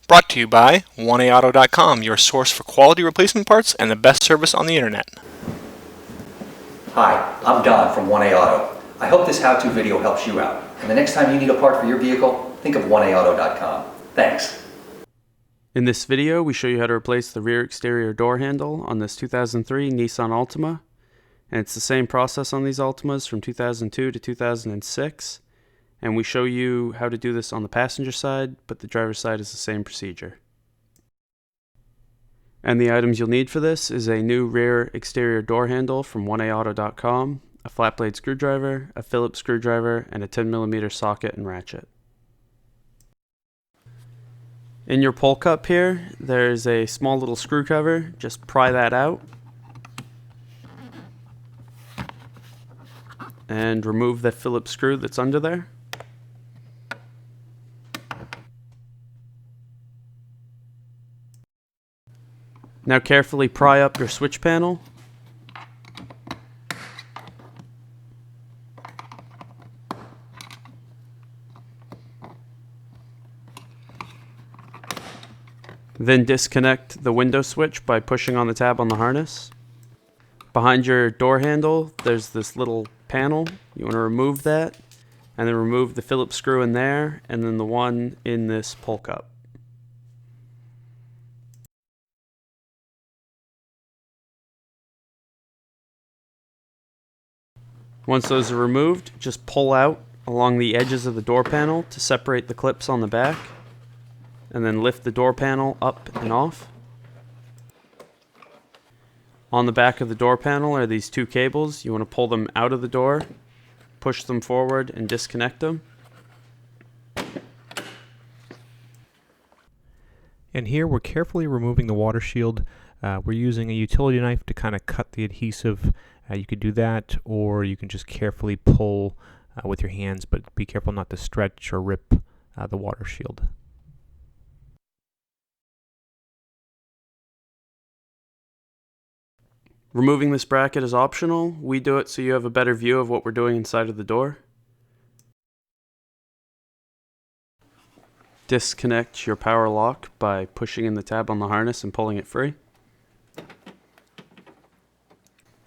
Brought to you by 1AAuto.com, your source for quality replacement parts and the best service on the internet. Hi, I'm Don from 1A Auto. I hope this how-to video helps you out. And the next time you need a part for your vehicle, think of 1AAuto.com. Thanks. In this video, we show you how to replace the rear exterior door handle on this 2003 Nissan Altima. And it's the same process on these Altimas from 2002 to 2006. And we show you how to do this on the passenger side, but the driver's side is the same procedure. And the items you'll need for this is a new rear exterior door handle from 1AAuto.com, a flat blade screwdriver, a Phillips screwdriver, and a 10mm socket and ratchet. In your pull cup here, there's a small little screw cover. Just pry that out. And remove the Phillips screw that's under there. Now carefully pry up your switch panel. Then disconnect the window switch by pushing on the tab on the harness. Behind your door handle, there's this little panel. You want to remove that, and then remove the Phillips screw in there, and then the one in this pull cup. Once those are removed, just pull out along the edges of the door panel to separate the clips on the back, and then lift the door panel up and off. On the back of the door panel are these two cables. You want to pull them out of the door, push them forward, and disconnect them. And here we're carefully removing the water shield. We're using a utility knife to kind of cut the adhesive. You could do that, or you can just carefully pull with your hands, but be careful not to stretch or rip the water shield. Removing this bracket is optional. We do it so you have a better view of what we're doing inside of the door. Disconnect your power lock by pushing in the tab on the harness and pulling it free.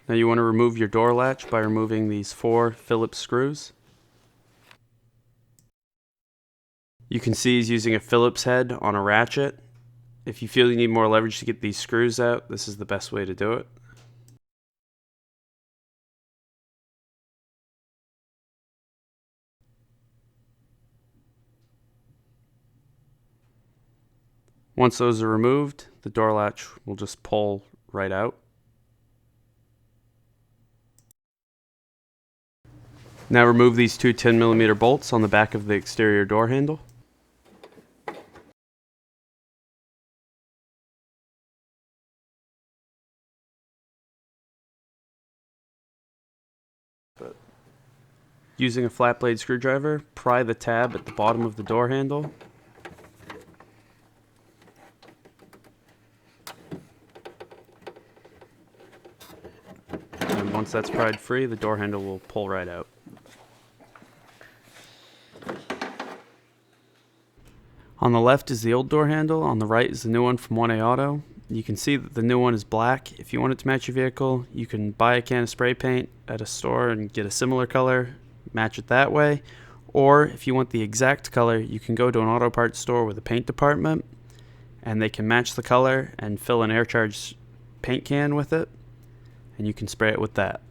Now you want to remove your door latch by removing these 4 Phillips screws. You can see he's using a Phillips head on a ratchet. If you feel you need more leverage to get these screws out, this is the best way to do it. Once those are removed, the door latch will just pull right out. Now remove these two 10mm bolts on the back of the exterior door handle. Using a flat blade screwdriver, pry the tab at the bottom of the door handle. And once that's pried free, the door handle will pull right out. On the left is the old door handle, on the right is the new one from 1A Auto. You can see that the new one is black. If you want it to match your vehicle, you can buy a can of spray paint at a store and get a similar color, match it that way. Or if you want the exact color, you can go to an auto parts store with a paint department, and they can match the color and fill an air charged paint can with it, and you can spray it with that.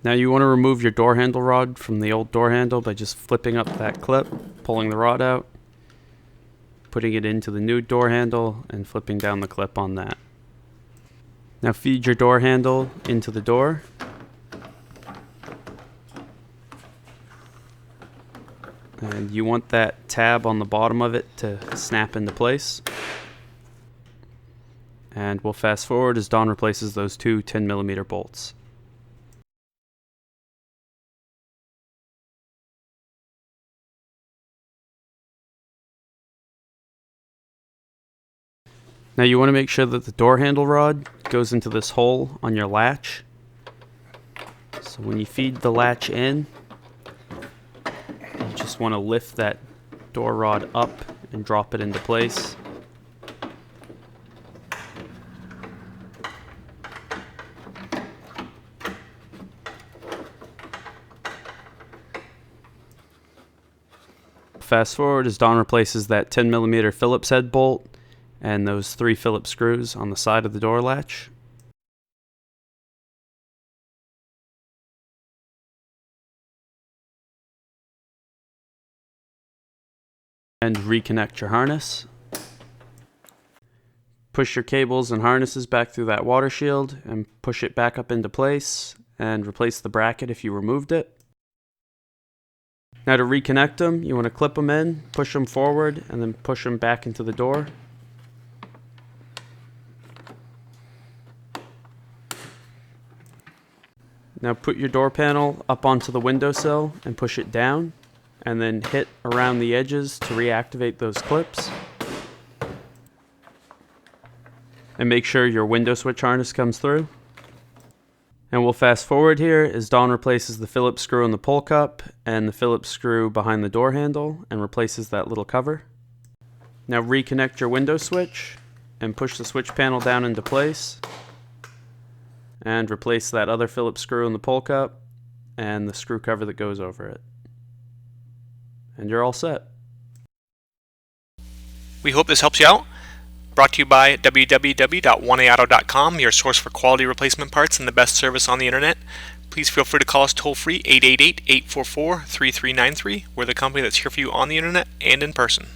Now you want to remove your door handle rod from the old door handle by just flipping up that clip, pulling the rod out, putting it into the new door handle, and flipping down the clip on that. Now feed your door handle into the door. And you want that tab on the bottom of it to snap into place. And we'll fast forward as Don replaces those two 10mm bolts. Now you want to make sure that the door handle rod goes into this hole on your latch. So when you feed the latch in, you just want to lift that door rod up and drop it into place. Fast forward as Don replaces that 10mm Phillips head bolt and those 3 Phillips screws on the side of the door latch. And reconnect your harness. Push your cables and harnesses back through that water shield and push it back up into place and replace the bracket if you removed it. Now to reconnect them, you want to clip them in, push them forward, and then push them back into the door. Now put your door panel up onto the windowsill and push it down, and then hit around the edges to reactivate those clips. And make sure your window switch harness comes through. And we'll fast forward here as Dawn replaces the Phillips screw in the pull cup and the Phillips screw behind the door handle and replaces that little cover. Now reconnect your window switch and push the switch panel down into place and replace that other Phillips screw in the pull cup and the screw cover that goes over it. And you're all set. We hope this helps you out. Brought to you by www.oneauto.com, your source for quality replacement parts and the best service on the internet. Please feel free to call us toll-free 888-844-3393. We're the company that's here for you on the internet and in person.